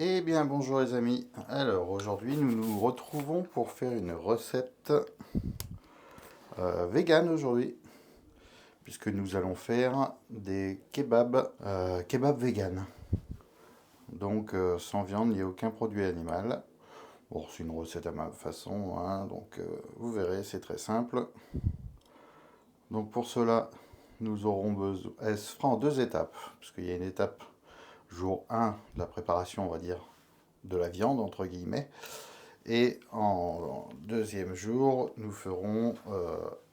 Eh bien bonjour les amis, alors aujourd'hui nous nous retrouvons pour faire une recette vegan aujourd'hui, puisque nous allons faire des kebabs, vegan, donc sans viande, il n'y a aucun produit animal. Bon, c'est une recette à ma façon, hein, donc vous verrez, c'est très simple. Donc pour cela, nous aurons besoin, elle se fera en deux étapes, puisqu'il y a une étape jour 1 de la préparation, on va dire, de la viande, entre guillemets. Et en deuxième jour, nous ferons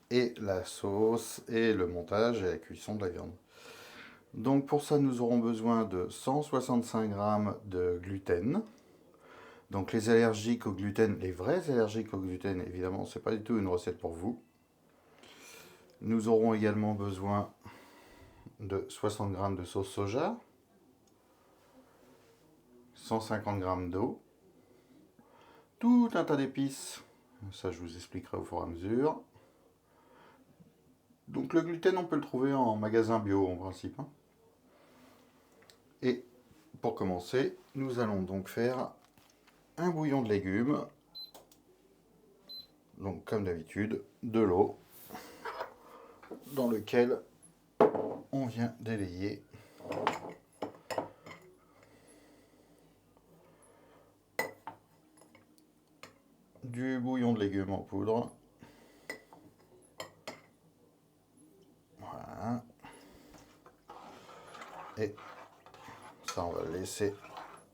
et la sauce, et le montage, et la cuisson de la viande. Donc pour ça, nous aurons besoin de 165 g de gluten. Donc les allergiques au gluten, les vrais allergiques au gluten, évidemment, c'est pas du tout une recette pour vous. Nous aurons également besoin de 60 g de sauce soja, 150 g d'eau, tout un tas d'épices, ça je vous expliquerai au fur et à mesure. Donc le gluten, on peut le trouver en magasin bio en principe, hein. Et pour commencer, nous allons donc faire un bouillon de légumes. Donc comme d'habitude, de l'eau dans lequel on vient d'élayer du bouillon de légumes en poudre. Voilà. Et ça, on va le laisser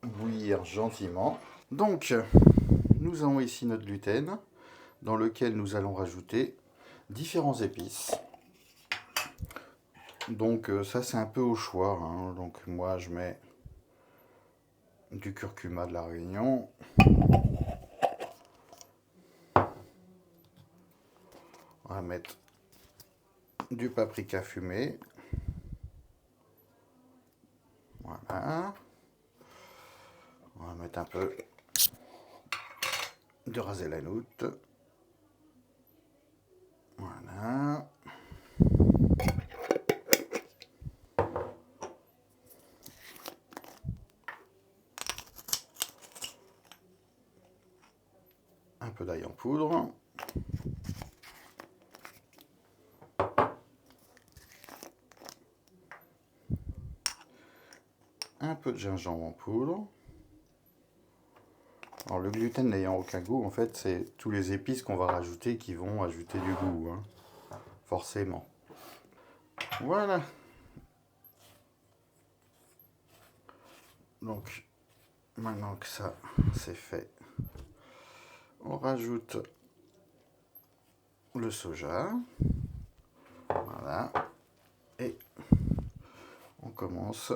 bouillir gentiment. Donc, nous avons ici notre gluten, dans lequel nous allons rajouter différents épices. Donc ça, c'est un peu au choix, hein. Donc moi, je mets du curcuma de la Réunion. On va mettre du paprika fumé. Voilà. On va mettre un peu de ras el hanout. Voilà. Un peu d'ail en poudre. Un peu de gingembre en poudre. Alors le gluten n'ayant aucun goût, en fait, c'est tous les épices qu'on va rajouter qui vont ajouter du goût, hein, forcément. Voilà. Donc, maintenant que ça, c'est fait, on rajoute le soja. Voilà. Et on commence .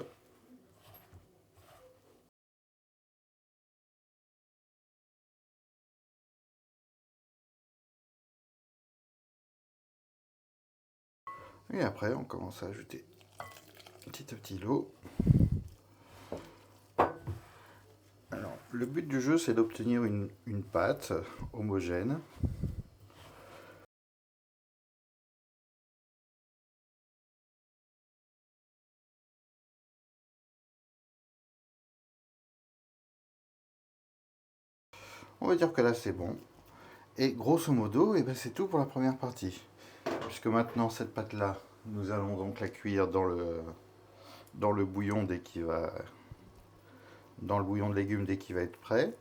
Et après, on commence à ajouter petit à petit l'eau. Alors, le but du jeu, c'est d'obtenir une pâte homogène. On va dire que là, c'est bon. Et grosso modo, eh ben, c'est tout pour la première partie. Puisque maintenant, cette pâte-là, nous allons donc la cuire dans le bouillon dès qu'il va... dans le bouillon de légumes dès qu'il va être prêt.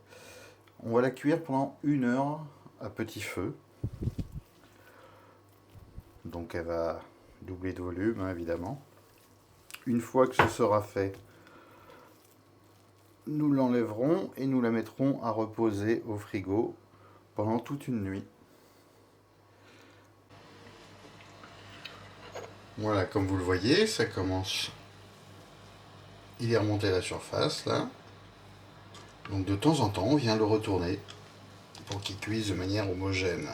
On va la cuire pendant 1 heure à petit feu. Donc elle va doubler de volume, hein, évidemment. Une fois que ce sera fait, nous l'enlèverons et nous la mettrons à reposer au frigo pendant toute une nuit. Voilà, comme vous le voyez, ça commence. Il est remonté à la surface, là. Donc de temps en temps, on vient le retourner pour qu'il cuise de manière homogène.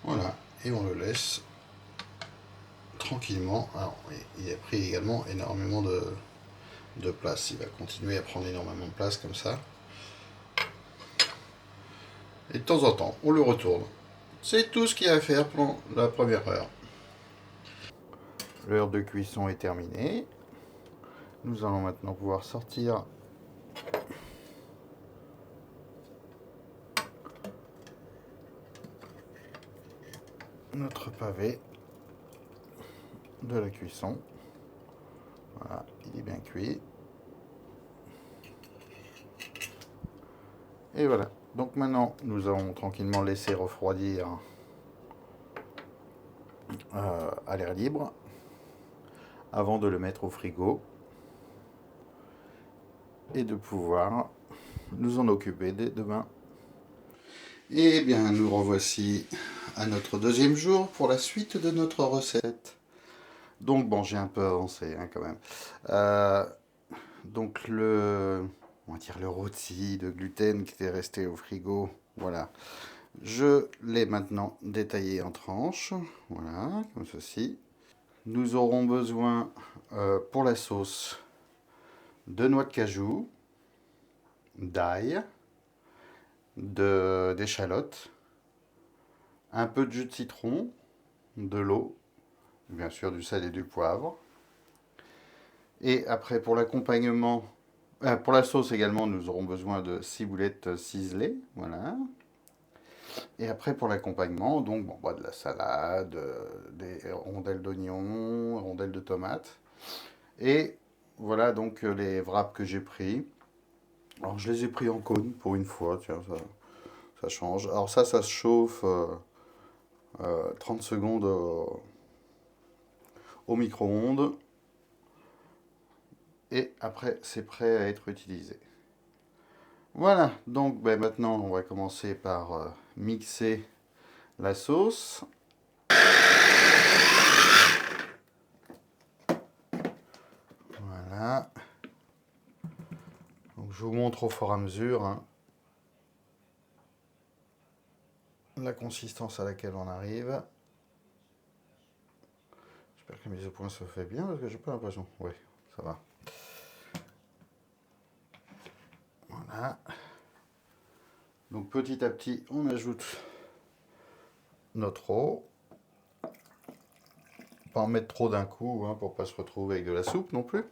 Voilà, et on le laisse tranquillement. Alors, il a pris également énormément de place. Il va continuer à prendre énormément de place comme ça. Et de temps en temps, on le retourne. C'est tout ce qu'il y a à faire pendant la première heure. L'heure de cuisson est terminée. Nous allons maintenant pouvoir sortir notre pavé de la cuisson. Voilà, il est bien cuit. Et voilà. Donc maintenant, nous allons tranquillement laisser refroidir à l'air libre avant de le mettre au frigo et de pouvoir nous en occuper dès demain. Et bien, nous revoici à notre deuxième jour pour la suite de notre recette. Donc bon, j'ai un peu avancé hein, quand même. Donc on va dire le rôti de gluten qui était resté au frigo, voilà. Je l'ai maintenant détaillé en tranches, voilà, comme ceci. Nous aurons besoin pour la sauce de noix de cajou, d'ail, d'échalotes, un peu de jus de citron, de l'eau, bien sûr du sel et du poivre. Et après pour l'accompagnement, pour la sauce également, nous aurons besoin de ciboulettes ciselées, voilà. Et après pour l'accompagnement, donc bon, bah, de la salade, des rondelles d'oignon, rondelles de tomates. Et voilà donc les wraps que j'ai pris. Alors je les ai pris en cône pour une fois, tiens, ça change. Alors ça se chauffe 30 secondes au micro-ondes. Et après c'est prêt à être utilisé. Voilà, donc ben, maintenant on va commencer par mixer la sauce. Voilà. Donc, je vous montre au fur et à mesure hein, la consistance à laquelle on arrive. J'espère que la mise au point se fait bien parce que j'ai pas l'impression. Oui, ça va. Voilà. Donc petit à petit, on ajoute notre eau. Pas en mettre trop d'un coup hein, pour pas se retrouver avec de la soupe non plus.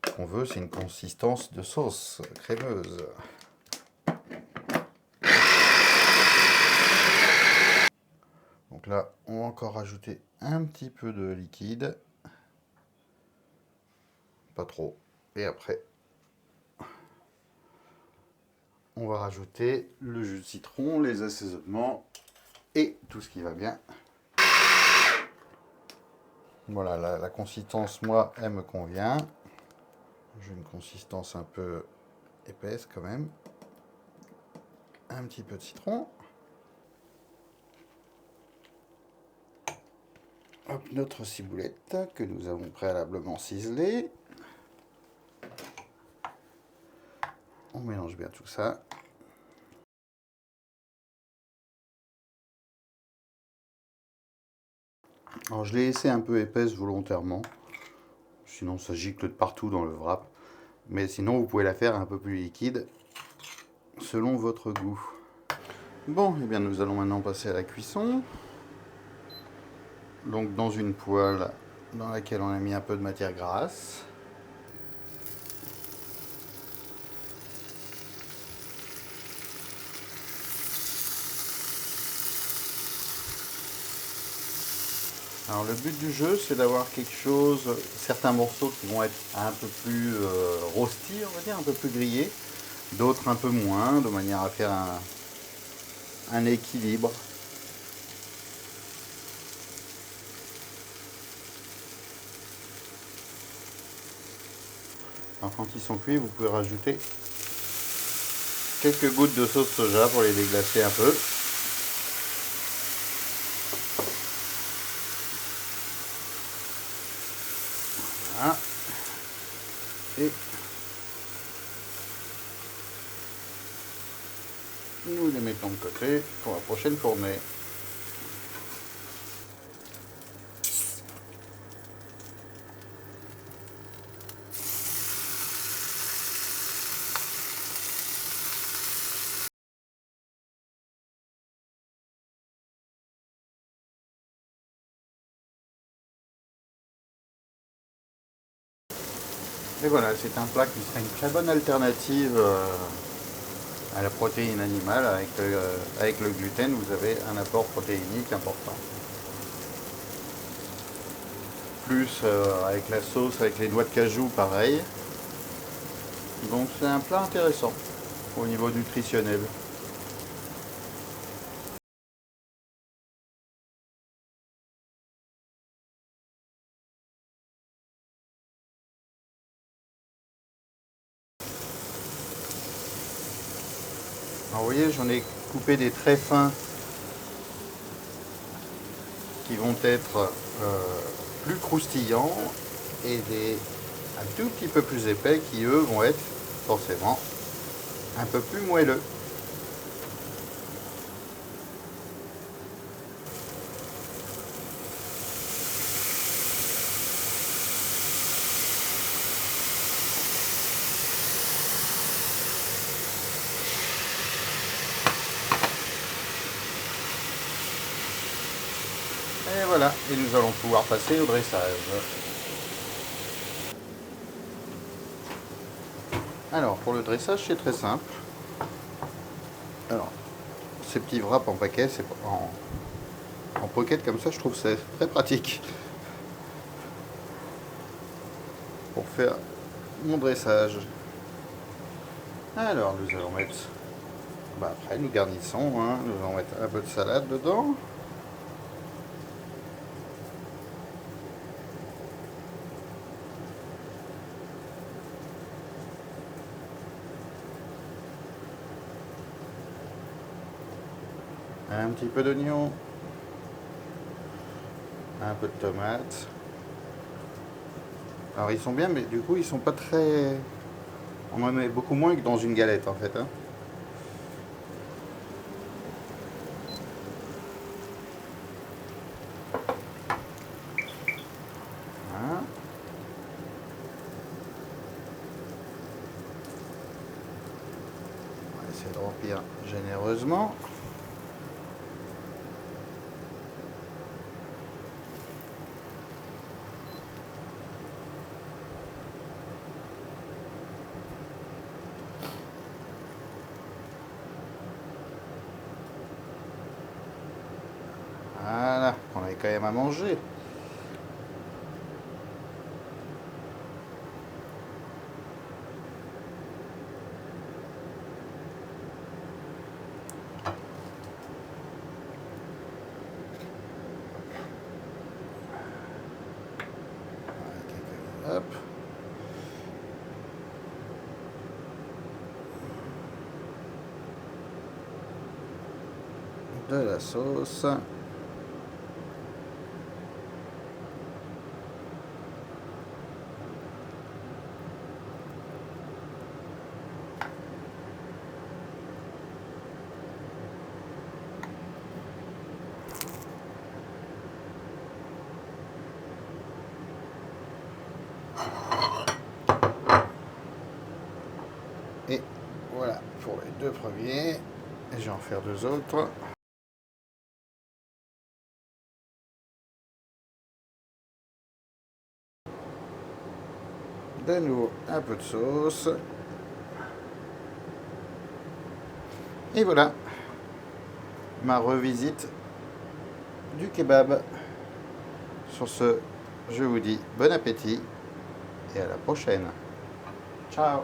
Ce qu'on veut, c'est une consistance de sauce crémeuse. Donc là, on va encore rajouter un petit peu de liquide. Pas trop. Et après, on va rajouter le jus de citron, les assaisonnements et tout ce qui va bien. Voilà, la consistance, moi, elle me convient. J'ai une consistance un peu épaisse quand même. Un petit peu de citron. Hop, notre ciboulette que nous avons préalablement ciselée. On mélange bien tout ça. Alors je l'ai laissé un peu épaisse volontairement. Sinon ça gicle de partout dans le wrap. Mais sinon vous pouvez la faire un peu plus liquide selon votre goût. Bon, et bien nous allons maintenant passer à la cuisson. Donc dans une poêle dans laquelle on a mis un peu de matière grasse. Alors le but du jeu, c'est d'avoir quelque chose, certains morceaux qui vont être un peu plus rosti, on va dire, un peu plus grillés, d'autres un peu moins, de manière à faire un équilibre. Alors quand ils sont cuits, vous pouvez rajouter quelques gouttes de sauce soja pour les déglacer un peu. Voilà. Et nous les mettons de côté pour la prochaine fournée. Et voilà, c'est un plat qui serait une très bonne alternative à la protéine animale. Avec le gluten, vous avez un apport protéinique important. Plus avec la sauce, avec les noix de cajou, pareil. Donc c'est un plat intéressant au niveau nutritionnel. Alors vous voyez, j'en ai coupé des très fins qui vont être plus croustillants et des un tout petit peu plus épais qui eux vont être forcément un peu plus moelleux. Et voilà, et nous allons pouvoir passer au dressage. Alors pour le dressage c'est très simple. Alors ces petits wraps en paquet, c'est en pocket comme ça, je trouve c'est très pratique pour faire mon dressage. Alors nous allons mettre, après nous garnissons, hein, nous allons mettre un peu de salade dedans. Un petit peu d'oignon, un peu de tomate. Alors ils sont bien, mais du coup ils sont pas très... On en met beaucoup moins que dans une galette en fait. Hein. Voilà. On va essayer de remplir généreusement. Voilà, on avait quand même à manger. Hop. De la sauce. Et voilà pour les deux premiers. Et je vais en faire deux autres. De nouveau un peu de sauce. Et voilà ma revisite du kebab. Sur ce, je vous dis bon appétit et à la prochaine. Ciao.